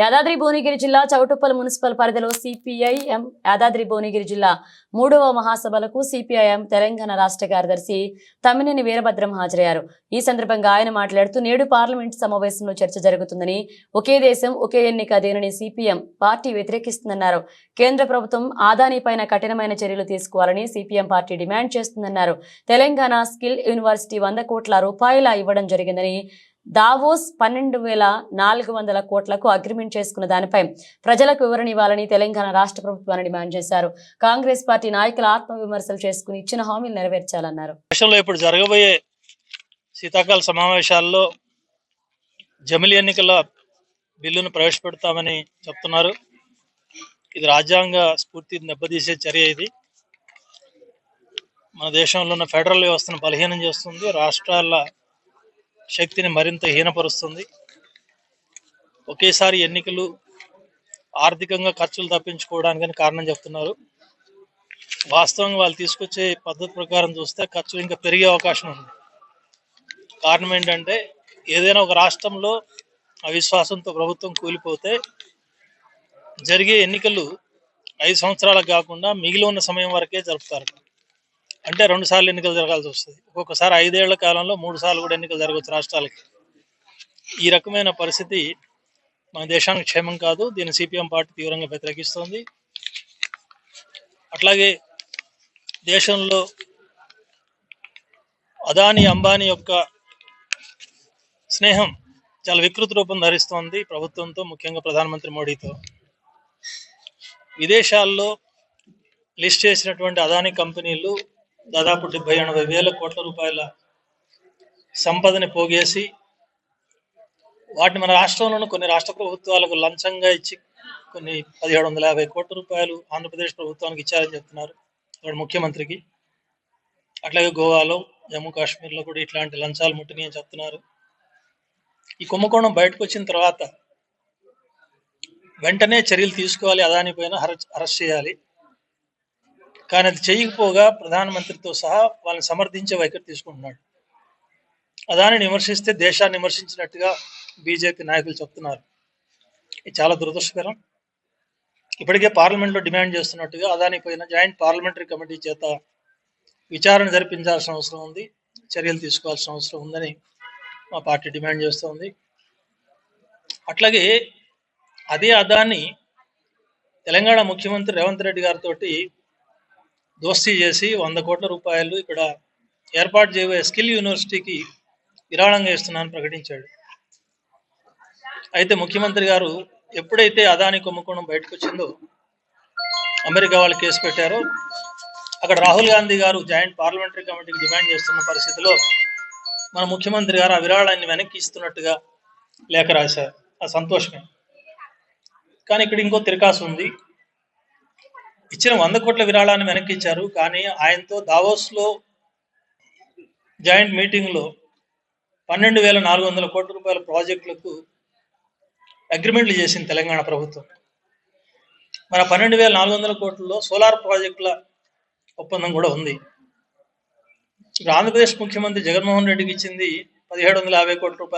యాదాద్రి భువనగిరి జిల్లా చౌటుప్పల్ మున్సిపల్ పరిధిలో సిపిఐఎం యాదాద్రి భువనగిరి జిల్లా 3వ మహాసభలకు సిపిఐఎం తెలంగాణ రాష్ట్ర కార్యదర్శి తమ్మినేని వీరభద్రం హాజరయ్యారు. ఈ సందర్భంగా ఆయన మాట్లాడుతూ నేడు పార్లమెంట్ సమావేశంలో చర్చ జరుగుతుందని, ఒకే దేశం ఒకే ఎన్నిక దీనిని సిపిఎం పార్టీ వ్యతిరేకిస్తుందన్నారు. కేంద్ర ప్రభుత్వం అదానీ పైన కఠినమైన చర్యలు తీసుకోవాలని సిపిఎం పార్టీ డిమాండ్ చేస్తుందన్నారు. తెలంగాణ స్కిల్ యూనివర్సిటీ 100 కోట్ల రూపాయల ఇవ్వడం జరిగిందని, దావోస్ 12,400 కోట్లకు అగ్రిమెంట్ చేసుకున్న దానిపై ప్రజలకు వివరణ ఇవ్వాలని తెలంగాణ రాష్ట్ర ప్రభుత్వాన్ని డిమాండ్ చేశారు. కాంగ్రెస్ పార్టీ నాయకులు ఆత్మవిమర్శలు చేసుకుని ఇచ్చిన హామీలు నెరవేర్చాలన్నారు. దేశంలో ఇప్పుడు జరగబోయే శీతాకాల సమావేశాల్లో జమిలి ఎన్నికల బిల్లును ప్రవేశపెడతామని చెప్తున్నారు. ఇది రాజ్యాంగ స్ఫూర్తిని దెబ్బతీసే చర్య. ఇది మన దేశంలో ఉన్న ఫెడరల్ వ్యవస్థను బలహీనం చేస్తుంది, రాష్ట్రాల శక్తిని మరింత హీనపరుస్తుంది. ఒకేసారి ఎన్నికలు ఆర్థికంగా ఖర్చులు తప్పించుకోవడానికి కారణం చెప్తున్నారు. వాస్తవంగా వాళ్ళు తీసుకొచ్చే పద్ధతి ప్రకారం చూస్తే ఖర్చులు ఇంకా పెరిగే అవకాశం ఉంది. కారణం ఏంటంటే, ఏదైనా ఒక రాష్ట్రంలో అవిశ్వాసంతో ప్రభుత్వం కూలిపోతే జరిగే ఎన్నికలు 5 సంవత్సరాలకు కాకుండా మిగిలి ఉన్న సమయం వరకే జరుపుతారు. అంటే 2 సార్లు ఎన్నికలు జరగాల్సి వస్తుంది. ఒక్కొక్కసారి 5 ఏళ్ల కాలంలో 3 సార్లు కూడా ఎన్నికలు జరగవచ్చు రాష్ట్రాలకి. ఈ రకమైన పరిస్థితి మన దేశానికి క్షేమం కాదు. దీన్ని సిపిఎం పార్టీ తీవ్రంగా వ్యతిరేకిస్తోంది. అట్లాగే దేశంలో అదానీ అంబానీ యొక్క స్నేహం చాలా వికృత రూపం ధరిస్తోంది ప్రభుత్వంతో, ముఖ్యంగా ప్రధానమంత్రి మోడీతో. విదేశాల్లో లిస్ట్ చేసినటువంటి అదానీ కంపెనీలు దాదాపు 70-80 వేల కోట్ల రూపాయల సంపదని పోగేసి వాటిని మన రాష్ట్రంలోని కొన్ని రాష్ట్ర ప్రభుత్వాలకు లంచంగా ఇచ్చి కొన్ని 1750 కోట్ల రూపాయలు ఆంధ్రప్రదేశ్ ప్రభుత్వానికి ఇచ్చారని చెప్తున్నారు ఇక్కడ ముఖ్యమంత్రికి. అట్లాగే గోవాలో, జమ్మూ కాశ్మీర్లో కూడా ఇట్లాంటి లంచాలు ముట్టినాయి అని చెప్తున్నారు. ఈ కుంభకోణం బయటకు వచ్చిన తర్వాత వెంటనే చర్యలు తీసుకోవాలి, అదానీ పైన అరెస్ట్ చేయాలి. కానీ అది చేయకపోగా ప్రధానమంత్రితో సహా వాళ్ళని సమర్థించే వైఖరి తీసుకుంటున్నాడు. అదానిని విమర్శిస్తే దేశాన్ని విమర్శించినట్టుగా బీజేపీ నాయకులు చెప్తున్నారు. ఇది చాలా దురదృష్టకరం. ఇప్పటికే పార్లమెంట్లో డిమాండ్ చేస్తున్నట్టుగా అదానీ పైన జాయింట్ పార్లమెంటరీ కమిటీ చేత విచారణ జరిపించాల్సిన అవసరం ఉంది, చర్యలు తీసుకోవాల్సిన అవసరం ఉందని మా పార్టీ డిమాండ్ చేస్తోంది. అట్లాగే అదే అదానీ తెలంగాణ ముఖ్యమంత్రి రేవంత్ రెడ్డి గారితో దోస్తీ చేసి 100 కోట్ల రూపాయలు ఇక్కడ ఏర్పాటు చేయబోయే స్కిల్ యూనివర్సిటీకి విరాళంగా ఇస్తున్నానని ప్రకటించాడు. అయితే ముఖ్యమంత్రి గారు ఎప్పుడైతే అదానీ కుంభకోణం బయటకు వచ్చిందో, అమెరికా వాళ్ళు కేసు పెట్టారో, అక్కడ రాహుల్ గాంధీ గారు జాయింట్ పార్లమెంటరీ కమిటీకి డిమాండ్ చేస్తున్న పరిస్థితిలో మన ముఖ్యమంత్రి గారు ఆ విరాళాన్ని వెనక్కి ఇస్తున్నట్టుగా లేఖ రాశారు. అది సంతోషమే. కానీ ఇక్కడ ఇంకో తిరకాసు ఉంది. ఇచ్చిన 100 కోట్ల విరాళాన్ని వెనక్కి ఇచ్చారు, కానీ ఆయనతో దావోస్లో జాయింట్ మీటింగ్లో 12,400 కోట్ల రూపాయల ప్రాజెక్టులకు అగ్రిమెంట్లు చేసింది తెలంగాణ ప్రభుత్వం. మన 12,400 కోట్లలో సోలార్ ప్రాజెక్టుల ఒప్పందం కూడా ఉంది. ఇక్కడ ఆంధ్రప్రదేశ్ ముఖ్యమంత్రి జగన్మోహన్ రెడ్డికి ఇచ్చింది 1,750 కోట్ల రూపాయలు.